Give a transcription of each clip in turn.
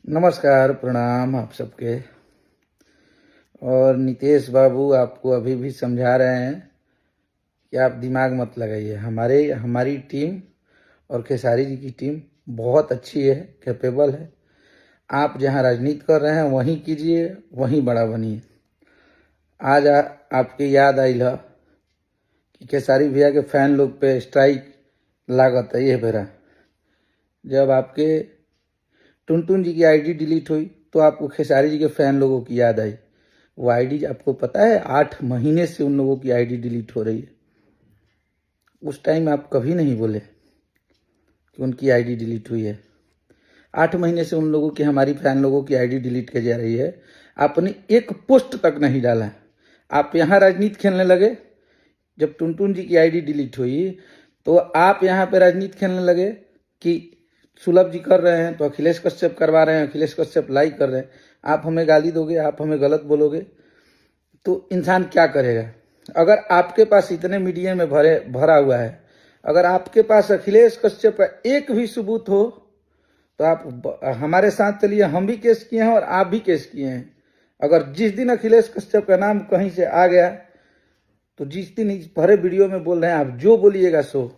नमस्कार, प्रणाम आप सबके। और नितेश बाबू आपको अभी भी समझा रहे हैं कि आप दिमाग मत लगाइए। हमारी टीम और खेसारी जी की टीम बहुत अच्छी है, कैपेबल है। आप जहां राजनीति कर रहे हैं वहीं कीजिए, वहीं बड़ा बनिए। आज आपके याद आई है कि खेसारी भैया के फैन लोग पे स्ट्राइक लागत है ये बेरा। जब आपके टुनटुन जी की आईडी डिलीट हुई तो आपको खेसारी जी के फैन लोगों की याद आई। वो आईडी आपको पता है 8 महीने से उन लोगों की आईडी डिलीट हो रही है। उस टाइम आप कभी नहीं बोले कि उनकी आईडी डिलीट हुई है। 8 महीने से उन लोगों की, हमारी फैन लोगों की आईडी डिलीट की जा रही है। आपने एक पोस्ट तक नहीं डाला। आप यहाँ राजनीति खेलने लगे। जब टुनटुन जी की आईडी डिलीट हुई तो आप यहाँ पे राजनीति खेलने लगे कि सुलभ जी कर रहे हैं तो अखिलेश कश्यप करवा रहे हैं, अखिलेश कश्यप लाइक कर रहे हैं। आप हमें गाली दोगे, आप हमें गलत बोलोगे तो इंसान क्या करेगा? अगर आपके पास इतने मीडिया में भरा हुआ है, अगर आपके पास अखिलेश कश्यप का एक भी सबूत हो तो आप हमारे साथ चलिए। हम भी केस किए हैं और आप भी केस किए हैं। अगर जिस दिन अखिलेश कश्यप का नाम कहीं से आ गया तो जिस दिन इस भरे वीडियो में बोल रहे हैं, आप जो बोलिएगा सो।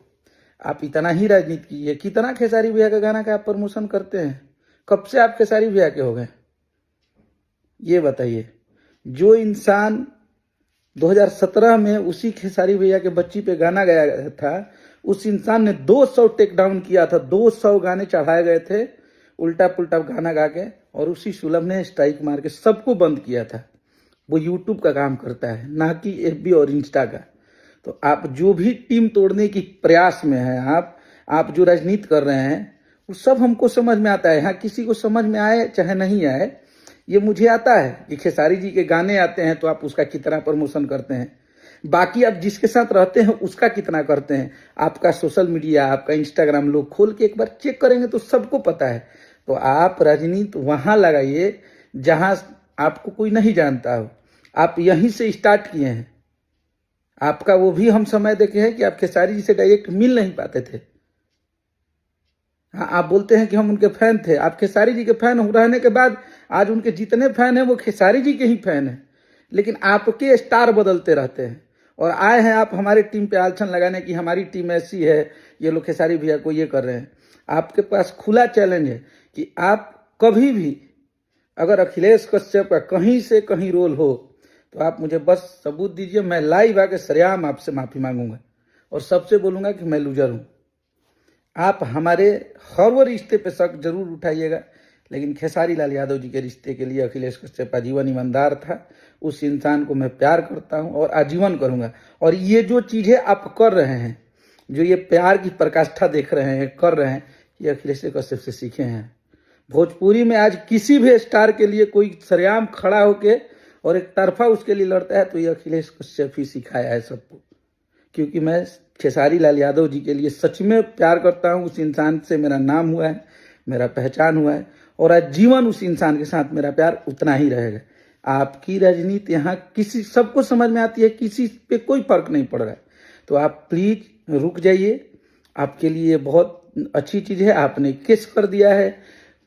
आप इतना ही राजनीति कीजिए। कितना खेसारी भैया का गाना का आप प्रमोशन करते हैं? कब से आप खेसारी भैया के हो गए ये बताइए। जो इंसान 2017 में उसी खेसारी भैया के बच्ची पे गाना गाया था, उस इंसान ने 200 टेक डाउन किया था। 200 गाने चढ़ाए गए थे उल्टा पुल्टा गाना गा के, और उसी सुलभ ने स्ट्राइक मार के सबको बंद किया था। वो यूट्यूब का काम करता है, ना कि एफबी और इंस्टा का। तो आप जो भी टीम तोड़ने की प्रयास में है, आप जो राजनीति कर रहे हैं, वो सब हमको समझ में आता है। हाँ, किसी को समझ में आए चाहे नहीं आए, ये मुझे आता है कि खेसारी जी के गाने आते हैं तो आप उसका कितना प्रमोशन करते हैं। बाकी आप जिसके साथ रहते हैं उसका कितना करते हैं। आपका सोशल मीडिया, आपका इंस्टाग्राम लोग खोल के एक बार चेक करेंगे तो सबको पता है। तो आप राजनीति वहां लगाइए जहां आपको कोई नहीं जानता हो। आप यहीं से स्टार्ट किए हैं। आपका वो भी हम समय देखे हैं कि आप खेसारी जी से डायरेक्ट मिल नहीं पाते थे। हाँ, आप बोलते हैं कि हम उनके फैन थे। आप खेसारी जी के फैन रहने के बाद आज उनके जितने फैन हैं वो खेसारी जी के ही फैन हैं। लेकिन आपके स्टार बदलते रहते हैं और आए हैं आप हमारी टीम पे आलछन लगाने की हमारी टीम ऐसी है, ये लोग खेसारी भैया को ये कर रहे हैं। आपके पास खुला चैलेंज है कि आप कभी भी अगर अखिलेश कश्यप का कहीं से कहीं रोल हो तो आप मुझे बस सबूत दीजिए। मैं लाइव आके सरेआम आपसे माफी मांगूंगा और सबसे बोलूंगा कि मैं लूजर हूं। आप हमारे हर वो रिश्ते पे शक जरूर उठाइएगा, लेकिन खेसारी लाल यादव जी के रिश्ते के लिए अखिलेश कश्यप आजीवन ईमानदार था। उस इंसान को मैं प्यार करता हूं और आजीवन करूंगा। और ये जो चीजें आप कर रहे हैं, जो ये प्यार की प्रकाष्ठा देख रहे हैं, कर रहे हैं, ये अखिलेश कश्यप से सीखे हैं। भोजपुरी में आज किसी भी स्टार के लिए कोई सरेआम खड़ा होके और एक तरफा उसके लिए लड़ता है तो ये अखिलेश कश्यप ही सिखाया है सबको। क्योंकि मैं खेसारी लाल यादव जी के लिए सच में प्यार करता हूं। उस इंसान से मेरा नाम हुआ है, मेरा पहचान हुआ है और आज जीवन उस इंसान के साथ मेरा प्यार उतना ही रहेगा। आपकी राजनीति यहाँ किसी सबको समझ में आती है, किसी पे कोई फर्क नहीं पड़ रहा है। तो आप प्लीज रुक जाइए। आपके लिए बहुत अच्छी चीज है, आपने केस कर दिया है,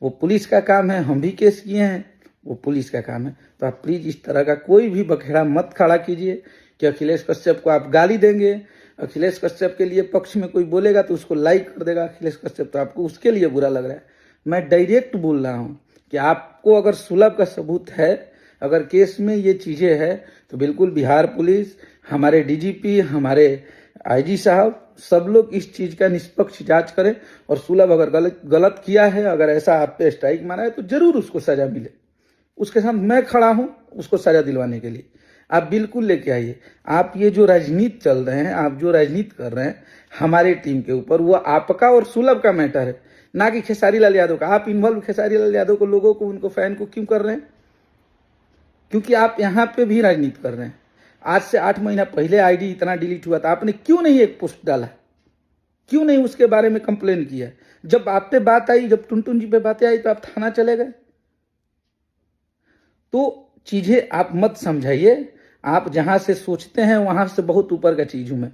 वो पुलिस का काम है। हम भी केस किए हैं, वो पुलिस का काम है। तो आप प्लीज इस तरह का कोई भी बखेड़ा मत खड़ा कीजिए कि अखिलेश कश्यप को आप गाली देंगे। अखिलेश कश्यप के लिए पक्ष में कोई बोलेगा तो उसको लाइक कर देगा अखिलेश कश्यप, तो आपको उसके लिए बुरा लग रहा है। मैं डायरेक्ट बोल रहा हूं कि आपको अगर सुलभ का सबूत है, अगर केस में ये चीजें है, तो बिल्कुल बिहार पुलिस, हमारे डीजीपी, हमारे आईजी साहब, सब लोग इस चीज का निष्पक्ष जांच करें। और सुलभ अगर गलत किया है, अगर ऐसा आप पे स्ट्राइक मारा है, तो जरूर उसको सजा मिले। उसके साथ मैं खड़ा हूं उसको सजा दिलवाने के लिए। आप बिल्कुल लेके आइए। आप ये जो राजनीति चल रहे हैं, आप जो राजनीति कर रहे हैं हमारे टीम के ऊपर, वो आपका और सुलभ का मैटर है, ना कि खेसारी लाल यादव का। आप इन्वॉल्व खेसारी लाल यादव को, लोगों को, उनको फैन को क्यों कर रहे हैं? क्योंकि आप यहाँ पे भी राजनीति कर रहे हैं। आज से 8 महीना पहले आईडी इतना डिलीट हुआ था, आपने क्यों नहीं एक पोस्ट डाला? क्यों नहीं उसके बारे में कंप्लेन किया? जब आप पे बात आई, जब टुनटुन जी पे बातें आई तो आप थाना चले गए। तो चीजें आप मत समझाइए। आप जहां से सोचते हैं वहां से बहुत ऊपर का चीज हूं मैं,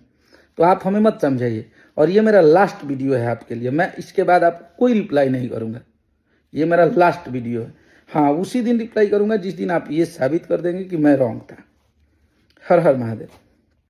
तो आप हमें मत समझाइए। और ये मेरा लास्ट वीडियो है आपके लिए। मैं इसके बाद आपको कोई रिप्लाई नहीं करूंगा, ये मेरा लास्ट वीडियो है। हाँ, उसी दिन रिप्लाई करूंगा जिस दिन आप ये साबित कर देंगे कि मैं रॉन्ग था। हर हर महादेव।